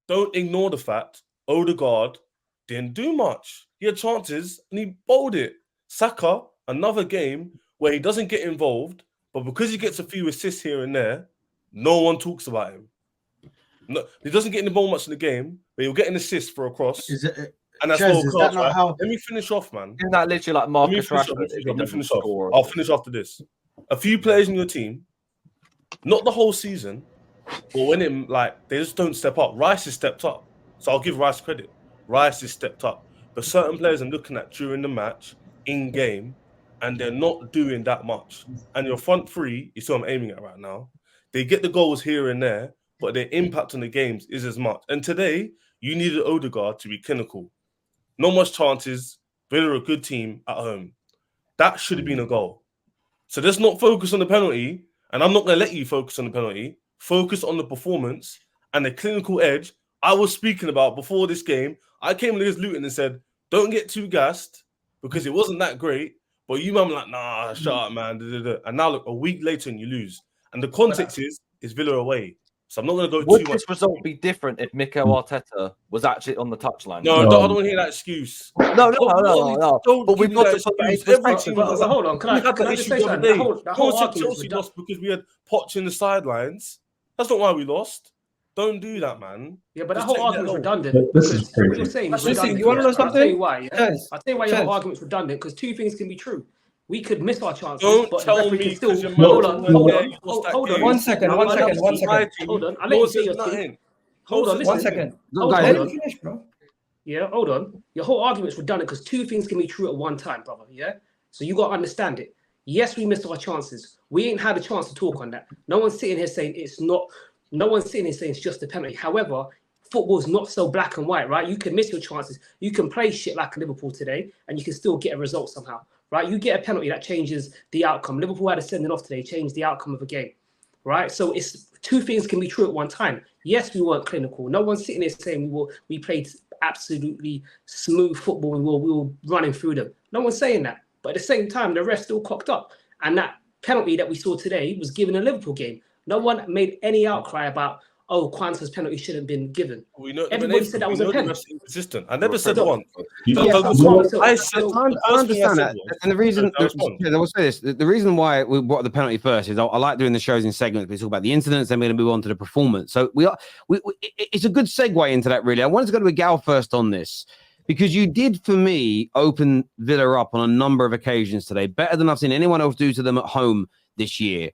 don't ignore the fact Odegaard didn't do much. He had chances and he bowled it. Saka, another game where he doesn't get involved, but because he gets a few assists here and there, no one talks about him. No, he doesn't get involved much in the game, but he'll get an assist for a cross. And that's Chez, is that not how? Let me finish off, man. Isn't that literally like Marcus Rashford? Let me finish off. I'll finish after this. A few players in your team, not the whole season, but when they just don't step up. Rice has stepped up, so I'll give Rice credit. Rice has stepped up, but certain players I'm looking at during the match, in game, and they're not doing that much. And your front three, you see what I'm aiming at right now. They get the goals here and there, but their impact on the games is as much. And today, you needed Odegaard to be clinical. No much chances. Villa are a good team at home. That should have been a goal. So let's not focus on the penalty, and I'm not going to let you focus on the penalty. Focus on the performance and the clinical edge I was speaking about before this game. I came against Luton and said, don't get too gassed because it wasn't that great. But you man were like, nah, shut up, man. And now look, a week later and you lose. And the context is Villa away. So I'm not going to go too much. Would this result be different if Mikel Arteta was actually on the touchline? No, I don't want to hear that excuse. No. But we've got to hold on. Can I just say something? Chelsea lost because we had Poch in the sidelines. That's not why we lost. Don't do that, man. Yeah, but that whole argument's redundant. This is crazy. What you're saying is Listen, you want to know something? I'll tell you why. I'll tell you why your whole argument's redundant, because two things can be true. We could miss our chances, don't tell me still. Hold on. Hold on. One second. Hold on. I'll let you say your thing. Hold on. One second. Let me finish, bro. Yeah, hold on. Your whole argument's redundant because two things can be true at one time, brother. Yeah? So you got to understand it. Yes, we missed our chances. We ain't had a chance to talk on that. No one's sitting here saying it's not. No one's sitting here saying it's just a penalty. However, football's not so black and white, right? You can miss your chances. You can play shit like Liverpool today, and you can still get a result somehow, right? You get a penalty that changes the outcome. Liverpool had a sending off today, changed the outcome of a game, right? So it's two things can be true at one time. Yes, we weren't clinical. No one's sitting there saying we played absolutely smooth football and we were running through them. No one's saying that. But at the same time, the rest still cocked up. And that penalty that we saw today was given a Liverpool game. No one made any outcry about, Kwanzaa's penalty shouldn't have been given. Everybody said that was a penalty. I never said one. I understand that. And the reason, I will say this, the reason why we brought the penalty first is I like doing the shows in segments. We talk about the incidents, then we're going to move on to the performance. So it's a good segue into that, really. I wanted to go to Gal first on this, because you did, for me, open Villa up on a number of occasions today, better than I've seen anyone else do to them at home this year.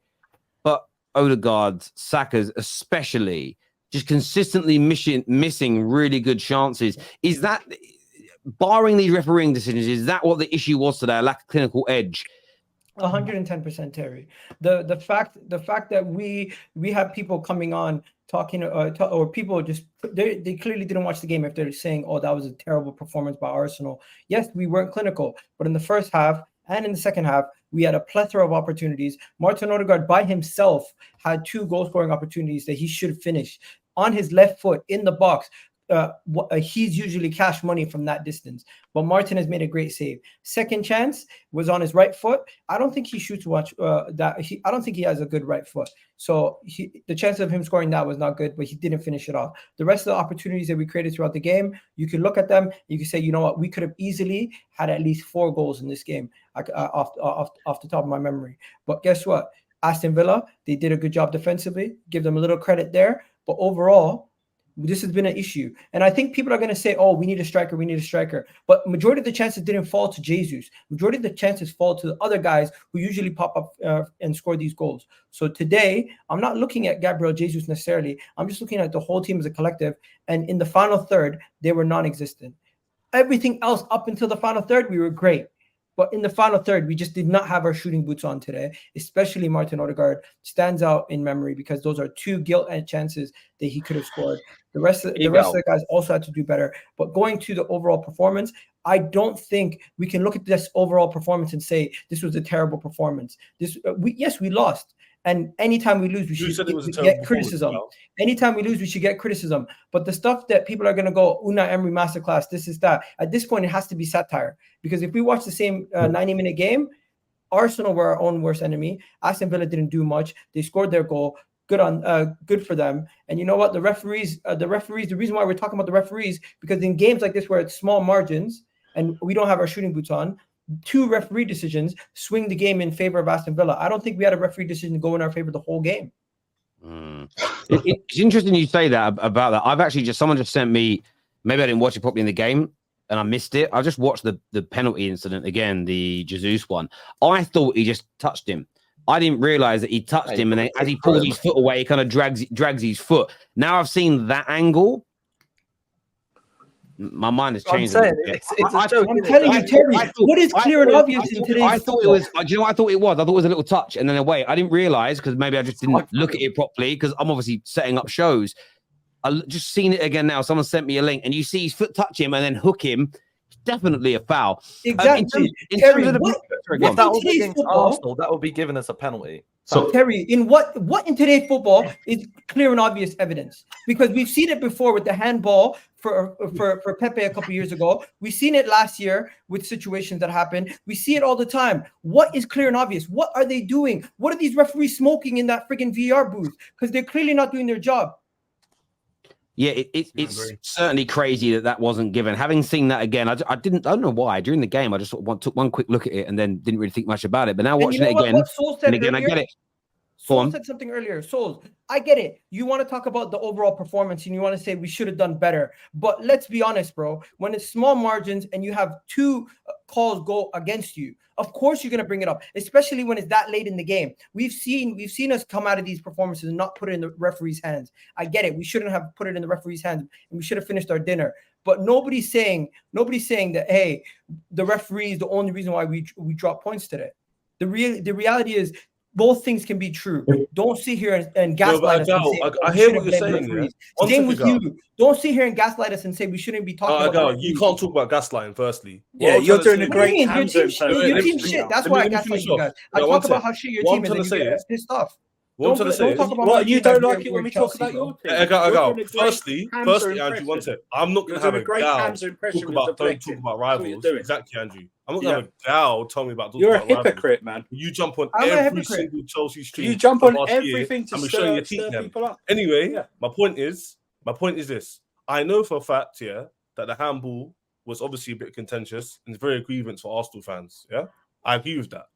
But Odegaard, Saka's especially, just consistently missing really good chances. Is that, barring these refereeing decisions, is that what the issue was today, a lack of clinical edge? 110%, Terry. The fact that we have people coming on talking or people just they clearly didn't watch the game if they're saying, that was a terrible performance by Arsenal. Yes, we weren't clinical, but in the first half and in the second half, we had a plethora of opportunities. Martin Odegaard by himself had 2 goal-scoring opportunities that he should finish on his left foot in the box. He's usually cash money from that distance, but Martin has made a great save. Second chance was on his right foot. I don't think he shoots much. I don't think he has a good right foot. So the chance of him scoring that was not good, but he didn't finish it off. The rest of the opportunities that we created throughout the game, you can look at them. You can say, you know what, we could have easily had at least 4 goals in this game off the top of my memory. But guess what? Aston Villa, they did a good job defensively. Give them a little credit there. But overall, this has been an issue. And I think people are going to say, we need a striker. But majority of the chances didn't fall to Jesus. Majority of the chances fall to the other guys who usually pop up and score these goals. So today, I'm not looking at Gabriel Jesus necessarily. I'm just looking at the whole team as a collective. And in the final third, they were non-existent. Everything else up until the final third, we were great. But in the final third, we just did not have our shooting boots on today, especially Martin Odegaard stands out in memory because those are 2 gilt-edged chances that he could have scored. The rest of the guys also had to do better. But going to the overall performance, I don't think we can look at this overall performance and say this was a terrible performance. We lost. And anytime we lose, we should get criticism. Anytime we lose, we should get criticism. But the stuff that people are going to go, Unai Emery masterclass, this is that. At this point, it has to be satire. Because if we watch the same 90-minute game, Arsenal were our own worst enemy. Aston Villa didn't do much. They scored their goal. good for them. And you know what? The referees. The reason why we're talking about the referees, because in games like this where it's small margins and we don't have our shooting boots on, 2 referee decisions swing the game in favor of Aston Villa. I don't think we had a referee decision go in our favor the whole game. It's interesting you say that about that. I've actually someone just sent me. Maybe I didn't watch it properly in the game and I missed it. I just watched the penalty incident again, the Jesus one. I thought he just touched him. I didn't realize that he touched him, and then as he pulls his foot away, he kind of drags his foot. Now I've seen that angle. My mind has changed. I'm telling you, Terry, what is clear and obvious in today's I thought it was. Do you know what I thought it was? I thought it was a little touch, and then away. I didn't realize because maybe I just didn't look at it properly because I'm obviously setting up shows. I just seen it again now. Someone sent me a link, and you see his foot touch him and then hook him. Definitely a foul. Exactly. In terms of if that was against Arsenal, that would be giving us a penalty. So Terry, in what in today's football is clear and obvious evidence? Because we've seen it before with the handball for Pepe a couple years ago. We've seen it last year with situations that happen. We see it all the time. What is clear and obvious? What are they doing? What are these referees smoking in that freaking VR booth? Because they're clearly not doing their job. Yeah, it's certainly crazy that wasn't given. Having seen that again, I don't know why. During the game, I just sort of took one quick look at it and then didn't really think much about it. But now watching it again, I get it. Soul said something earlier. Soul, I get it. You want to talk about the overall performance and you want to say we should have done better. But let's be honest, bro. When it's small margins and you have 2 calls go against you, of course you're going to bring it up, especially when it's that late in the game. We've seen us come out of these performances and not put it in the referee's hands. I get it. We shouldn't have put it in the referee's hands and we should have finished our dinner. But nobody's saying that, hey, the referee is the only reason why we dropped points today. The reality is both things can be true. Don't sit here and gaslight us. I hear what you're saying. Same with you. Don't sit here and gaslight us and say we shouldn't be talking about. You can't talk about gaslighting. Firstly, you're doing a great. Your team shit. That's why I gaslight you guys. I talk about how shit your team is. And you get pissed off. What you don't like it when we talk about your team. I go. Firstly, Andrew, one sec. I'm not gonna have a gal don't talk about rivals. Exactly, Andrew. I'm not gonna have a gal tell me about. You're a hypocrite, man. You jump on every single Chelsea stream. You jump on everything to stir people up. Anyway, my point is this. I know for a fact, that the handball was obviously a bit contentious and it's very a grievance for Arsenal fans. Yeah, I agree with that.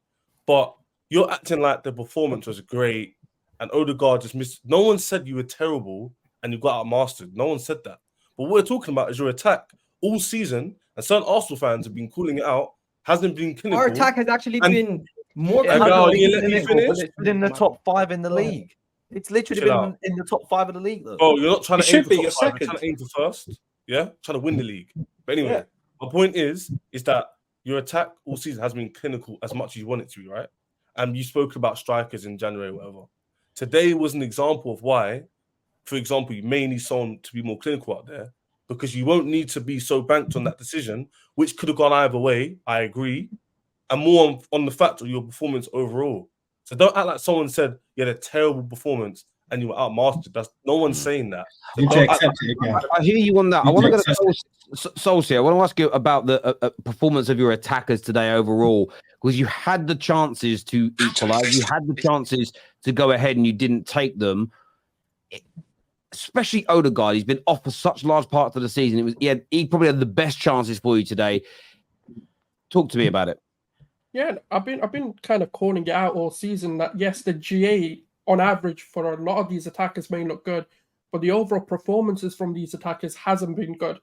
But you're acting like the performance was great. And Odegaard just missed. No one said you were terrible and you got outmastered. No one said that. But what we're talking about is your attack all season, and certain Arsenal fans have been calling it out. Hasn't been clinical. Our attack has actually been more. It's been in the top 5 in the league. It's literally been in the top 5 of the league, though. Oh, you're not trying to aim for top 5. You're trying to aim for first. Yeah, trying to win the league. But anyway, my point is that your attack all season has been clinical as much as you want it to be, right? And you spoke about strikers in January, whatever. Today was an example of why, for example, you may need someone to be more clinical out there because you won't need to be so banked on that decision, which could have gone either way, I agree, and more on the fact of your performance overall. So don't act like someone said you had a terrible performance and you were outmastered. That's no one's saying that. So I hear you on that. I want to go to Solskjaer. I want to ask you about the performance of your attackers today overall, because you had the chances to equalize, you had the chances to go ahead and you didn't take them. Especially Odegaard, he's been off for such large parts of the season. He probably had the best chances for you today. Talk to me about it. Yeah, I've been kind of calling it out all season that yes, the GA on average for a lot of these attackers may look good, but the overall performances from these attackers hasn't been good.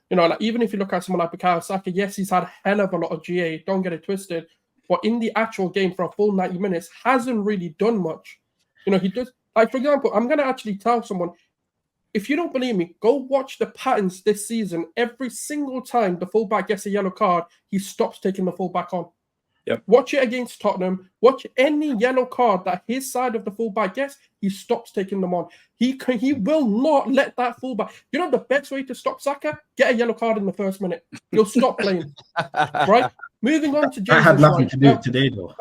You know, like even if you look at someone like Bukayo Saka, yes, he's had a hell of a lot of GA. Don't get it twisted, but in the actual game for a full 90 minutes, hasn't really done much. You know, he does. Like for example, I'm gonna actually tell someone. If you don't believe me, go watch the patterns this season. Every single time the fullback gets a yellow card, he stops taking the fullback on. Yep. Watch it against Tottenham. Watch any yellow card that his side of the fullback gets, he stops taking them on. He will not let that fullback. You know the best way to stop Saka? Get a yellow card in the first minute. You'll stop playing. Right? Moving on to Jesus. I had nothing to do today, though.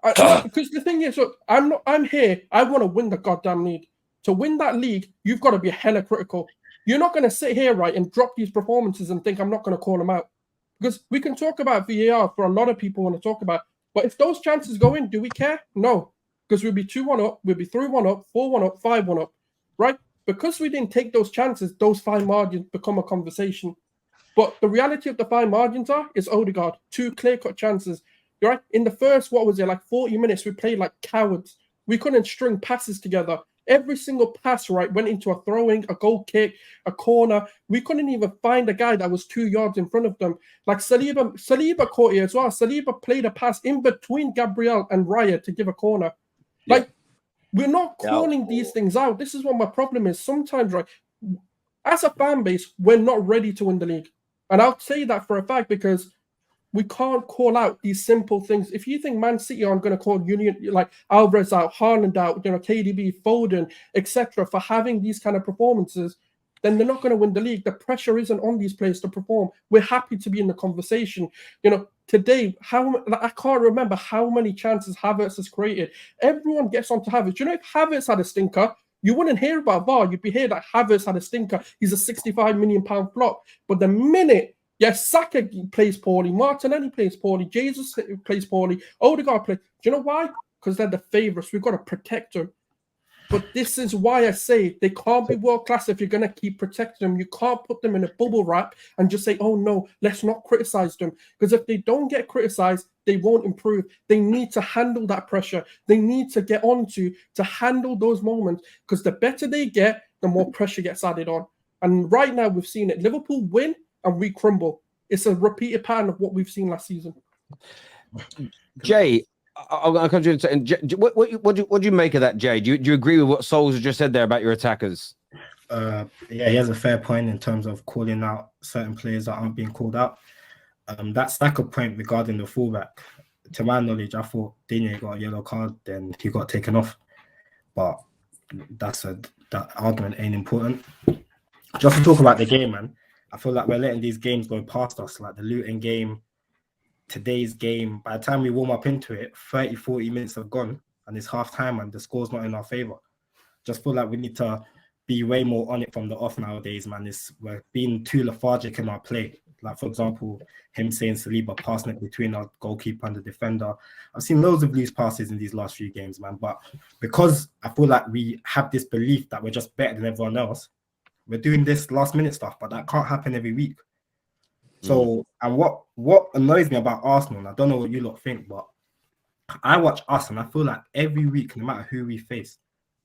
Because the thing is, look, I'm here. I want to win the goddamn league. To win that league, you've got to be hella critical. You're not going to sit here, right, and drop these performances and think I'm not going to call them out. Because we can talk about VAR for a lot of people want to talk about. But if those chances go in, do we care? No. because we'd be 2-1 up, we'd be 3-1 up, 4-1 up, 5-1 up, right? Because we didn't take those chances, those fine margins become a conversation. But the reality of the fine margins is Odegaard, 2 clear-cut chances. Right? In the first, 40 minutes, we played like cowards. We couldn't string passes together. Every single pass, right, went into a throwing, a goal kick, a corner. We couldn't even find a guy that was 2 yards in front of them. Like Saliba caught it as well. Saliba played a pass in between Gabriel and Raya to give a corner. Like, we're not calling these things out. This is what my problem is. Sometimes, right, as a fan base, we're not ready to win the league. And I'll say that for a fact because we can't call out these simple things. If you think Man City aren't going to call like Alvarez out, Haaland out, KDB, Foden, etc., for having these kind of performances, then they're not going to win the league. The pressure isn't on these players to perform. We're happy to be in the conversation. Today, I can't remember how many chances Havertz has created. Everyone gets onto Havertz. If Havertz had a stinker, you wouldn't hear about VAR. You'd be hearing that Havertz had a stinker. He's a £65 million flop. But the minute Saka plays poorly, Martinelli plays poorly, Jesus plays poorly, Odegaard plays. Do you know why? Because they're the favourites. We've got to protect them. But this is why I say they can't be world class if you're going to keep protecting them. You can't put them in a bubble wrap and just say, oh no, let's not criticise them. Because if they don't get criticised, they won't improve. They need to handle that pressure. They need to get on to handle those moments. Because the better they get, the more pressure gets added on. And right now we've seen it. Liverpool win and we crumble. It's a repeated pattern of what we've seen last season. Jay, I'll come to you in a second. What do you make of that, Jay? Do you agree with what Souls just said there about your attackers? Yeah, he has a fair point in terms of calling out certain players that aren't being called out. That Saka point regarding the fullback, to my knowledge, I thought Digne got a yellow card, then he got taken off. But that argument ain't important. Just to talk about the game, man, I feel like we're letting these games go past us, like the Luton game, today's game. By the time we warm up into it, 30-40 minutes have gone and it's half time and the score's not in our favor. Just feel like we need to be way more on it from the off nowadays, man. We're being too lethargic in our play. Like, for example, him saying Saliba passing it between our goalkeeper and the defender. I've seen loads of loose passes in these last few games, man. But because I feel like we have this belief that we're just better than everyone else, we're doing this last minute stuff, but that can't happen every week. So, and what annoys me about Arsenal, and I don't know what you lot think, but I watch us and I feel like every week, no matter who we face,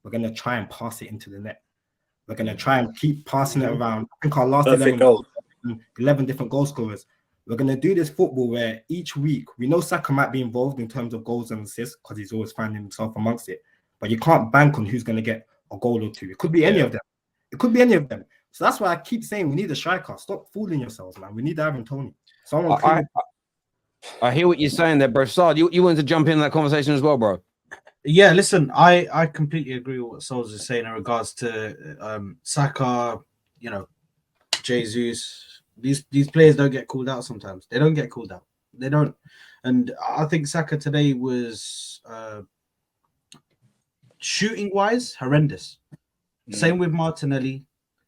we're going to try and pass it into the net. We're going to try and keep passing it around. I think our last 11 different goal scorers. We're going to do this football where each week, we know Saka might be involved in terms of goals and assists because he's always finding himself amongst it. But you can't bank on who's going to get a goal or two. It could be any of them. It could be any of them. So that's why I keep saying we need a striker. Stop fooling yourselves, man. We need Ivan Toney. I hear what you're saying there, bro. Saad, you wanted to jump in that conversation as well, bro. Yeah, listen, I completely agree with what Souls is saying in regards to Saka, Jesus. These players don't get called out sometimes. They don't get called out. They don't. And I think Saka today was shooting-wise horrendous. Same with Martinelli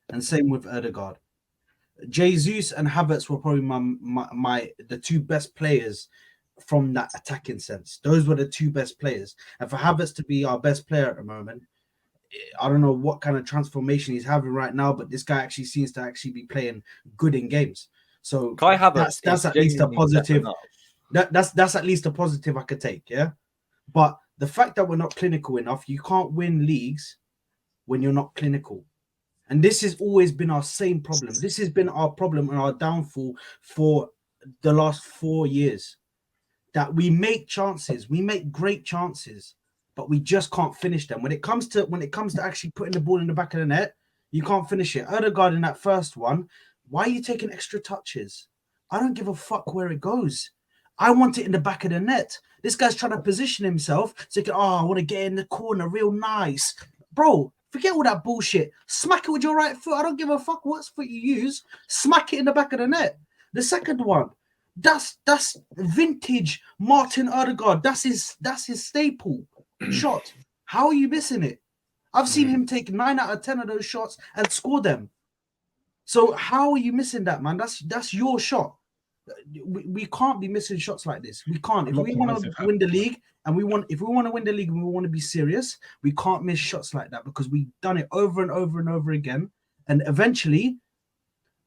and same with Odegaard. Jesus and Havertz were probably the two best players from that attacking sense. Those were the two best players. And for Havertz to be our best player at the moment, I don't know what kind of transformation he's having right now, but this guy actually seems to actually be playing good in games. So Kai Havertz, that's at least a positive. That's at least a positive I could take, yeah. But the fact that we're not clinical enough, you can't win leagues when you're not clinical. And this has always been our same problem. This has been our problem and our downfall for the last 4 years. That we make chances, we make great chances, but we just can't finish them. When it comes to actually putting the ball in the back of the net, you can't finish it. Odegaard in that first one, why are you taking extra touches? I don't give a fuck where it goes. I want it in the back of the net. This guy's trying to position himself so he can, I want to get in the corner real nice. Bro, forget all that bullshit. Smack it with your right foot. I don't give a fuck what foot you use. Smack it in the back of the net. The second one, that's vintage Martin Odegaard. That's his staple shot. How are you missing it? I've seen him take 9 out of 10 of those shots and score them. So how are you missing that, man? That's your shot. We can't be missing shots like this. We can't. If we want to win the league and we want to be serious, we can't miss shots like that because we've done it over and over and over again. And eventually,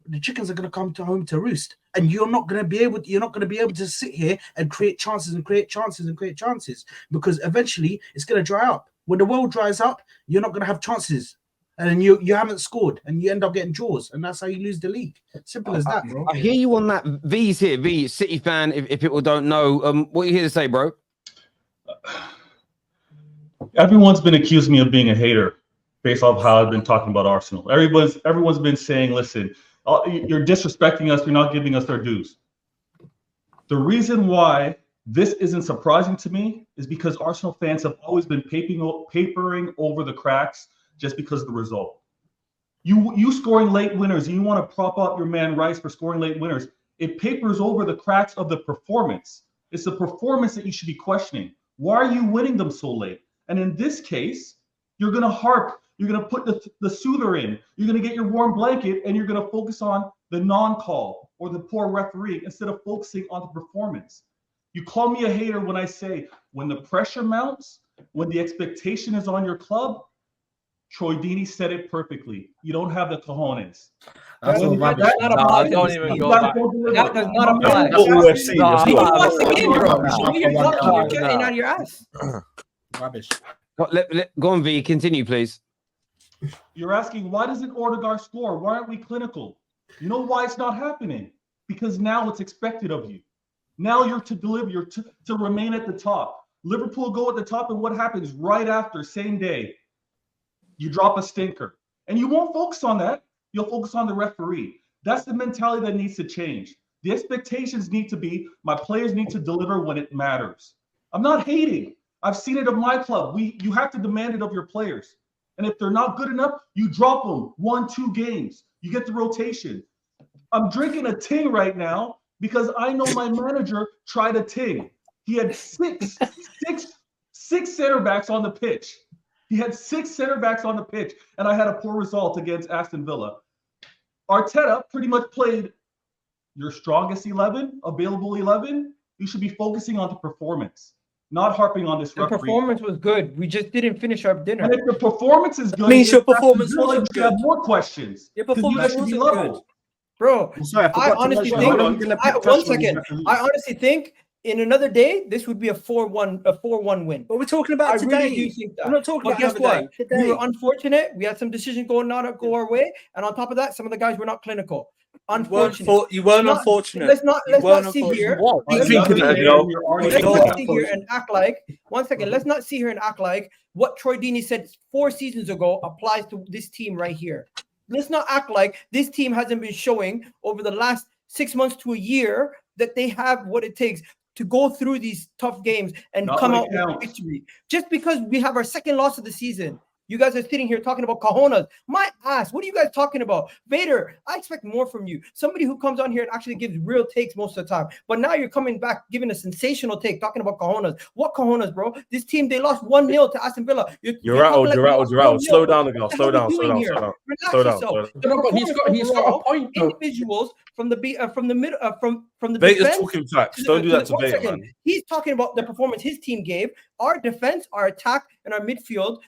the chickens are going to come home to roost. And you're not going to be able to sit here and create chances because eventually it's going to dry up. When the well dries up, you're not going to have chances. And then you haven't scored and you end up getting draws, and that's how you lose the league. Simple as that, bro. I hear you on that. V's here. V, City fan, if people don't know. What are you here to say, bro? Everyone's been accusing me of being a hater based off how I've been talking about Arsenal. Everyone's been saying, listen, you're disrespecting us, you're not giving us our dues. The reason why this isn't surprising to me is because Arsenal fans have always been papering over the cracks just because of the result. You scoring late winners, you want to prop up your man Rice for scoring late winners. It papers over the cracks of the performance. It's the performance that you should be questioning. Why are you winning them so late? And in this case, you're going to harp. You're going to put the soother in. You're going to get your warm blanket, and you're going to focus on the non-call or the poor referee instead of focusing on the performance. You call me a hater when I say when the pressure mounts, when the expectation is on your club, Troy Deeney said it perfectly. You don't have the cojones. That's all rubbish. I don't even go back. That does not apply. You're getting out of your ass. Rubbish. Go on, V. Continue, please. You're asking, why doesn't Odegaard score? Why aren't we clinical? You know why it's not happening? Because now it's expected of you. Now you're to deliver. You're to remain at the top. Liverpool go at the top, and what happens right after, same day? You drop a stinker. And you won't focus on that. You'll focus on the referee. That's the mentality that needs to change. The expectations need to be, my players need to deliver when it matters. I'm not hating. I've seen it of my club. You have to demand it of your players. And if they're not good enough, you drop them 1-2 games. You get the rotation. I'm drinking a ting right now because I know my manager tried a ting. He had six center backs on the pitch. He had 6 center backs on the pitch, and I had a poor result against Aston Villa. Arteta pretty much played your strongest 11, available 11. You should be focusing on the performance, not harping on this referee. The performance was good. We just didn't finish our dinner. And if the performance is good, means your performance wasn't good. You have more questions. Your performance wasn't good. Bro, I honestly think in another day, this would be a 4-1 win. But we're talking about today. Really do think that. I'm not talking about guess what? today. We were unfortunate. We had some decisions go our way, and on top of that, some of the guys were not clinical. Unfortunate. You weren't unfortunate. Let's not sit here. Let's not sit here and act like. One second. Let's not sit here and act like what Troy Deeney said 4 seasons ago applies to this team right here. Let's not act like this team hasn't been showing over the last 6 months to a year that they have what it takes to go through these tough games and come out with a victory. Just because we have our second loss of the season, you guys are sitting here talking about cojones. My ass, what are you guys talking about? Vader, I expect more from you. Somebody who comes on here and actually gives real takes most of the time. But now you're coming back giving a sensational take, talking about cojones. What cojones, bro? This team, they lost 1-0 to Aston Villa. You're rattled. Slow down, Slow down. Relax yourself. He's got a point. Individuals from the Vader's defense, talking facts. Don't do that to Vader, man. He's talking about the performance his team gave. Our defense, our attack, and our midfield,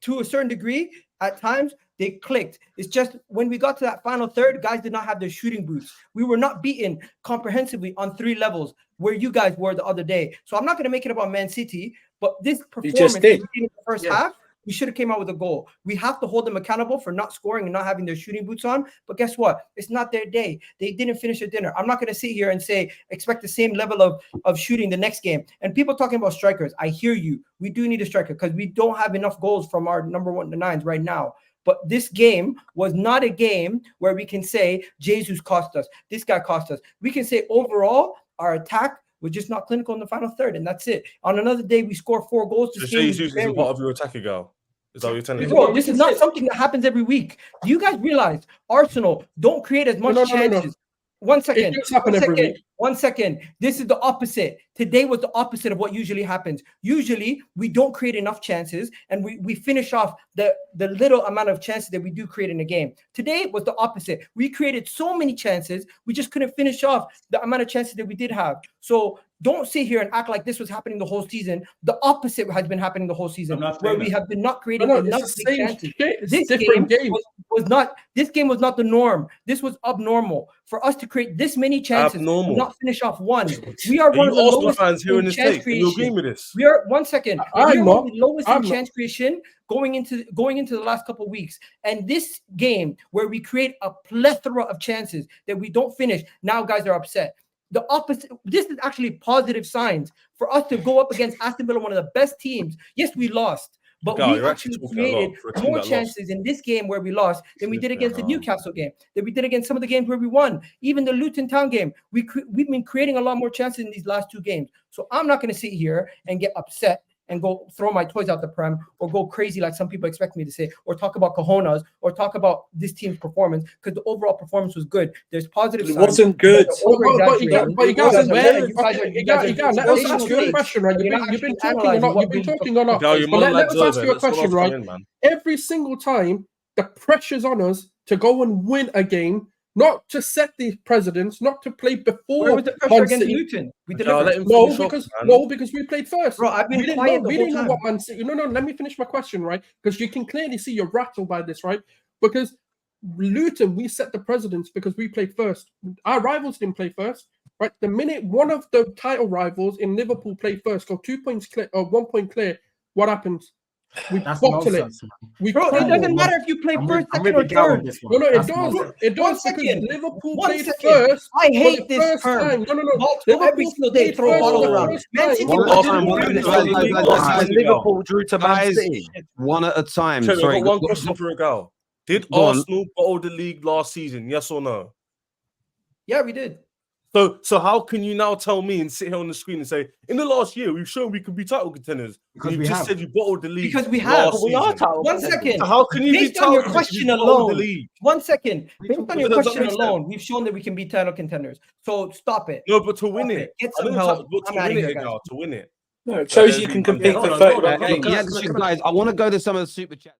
to a certain degree, at times they clicked. It's just when we got to that final third, guys did not have their shooting boots. We were not beaten comprehensively on 3 levels where you guys were the other day. So I'm not going to make it about Man City, but this performance in the first half, we should have came out with a goal. We have to hold them accountable for not scoring and not having their shooting boots on. But guess what? It's not their day. They didn't finish their dinner. I'm not going to sit here and say expect the same level of shooting the next game. And people talking about strikers, I hear you. We do need a striker because we don't have enough goals from our number 1 to 9s right now. But this game was not a game where we can say Jesus cost us. This guy cost us. We can say overall our attack was just not clinical in the final third, and that's it. On another day, we score 4 goals. So Jesus is a part of your attacker, girl. Is that what you're telling me? Bro, this is not something that happens every week. Do you guys realize Arsenal don't create as much chances? One second. It does happen every week. 1 second. This is the opposite. Today was the opposite of what usually happens. Usually, we don't create enough chances, and we finish off the little amount of chances that we do create in a game. Today was the opposite. We created so many chances, we just couldn't finish off the amount of chances that we did have. So don't sit here and act like this was happening the whole season. The opposite has been happening the whole season, where we have been not creating enough big chances. This game was not. This game was not the norm. This was abnormal for us to create this many chances, and not finish off one. We are one of the lowest fans here in the chance States. You agree with this? We are 1 second. We are one of the lowest in I'm chance creation going into the last couple of weeks. And this game where we create a plethora of chances that we don't finish, now guys are upset. The opposite. This is actually positive signs for us to go up against Aston Villa, one of the best teams. Yes, we lost, but we actually created more chances in this game where we lost than we did against the Newcastle game, than we did against some of the games where we won. Even the Luton Town game, we've been creating a lot more chances in these last two games. So I'm not going to sit here and get upset and go throw my toys out the pram or go crazy like some people expect me to say, or talk about cojones or talk about this team's performance, because the overall performance was good. There's positive signs. It wasn't good. But you guys let us ask you a question, right? You've been talking a lot. But let us ask you a question, right? Every single time the pressure's on us to go and win a game, not to set the precedents, not to play before. Where was the pressure against Luton? We delivered. Because we played first. Bro, I've been quiet we didn't know what Man City. No, let me finish my question, right? Because you can clearly see you're rattled by this, right? Because Luton, we set the precedents because we played first. Our rivals didn't play first, right? The minute one of the title rivals in Liverpool played first, got 2 points clear or 1 point clear, what happens? We bottle it. It doesn't matter if you play first, second, or third. No, it does. It does because Liverpool played first. I hate this term. No. Every single day, throw a bottle around. Liverpool drew to Man City. One at a time. Sorry, one question for a gal. Did Arsenal bottle the league last season? Yes or no? Yeah, we did. So how can you now tell me and sit here on the screen and say, in the last year, we've shown we could be title contenders? Because you just said you bottled the league. Because we have. We are title. 1 second. So how can you based be on your title question alone? 1 second. Based on your question alone, we've shown that we can be title contenders. So stop it. No, but to win it, get some help. To win it. No, it shows you can compete for 30. Guys, I want to go to some of the super chats.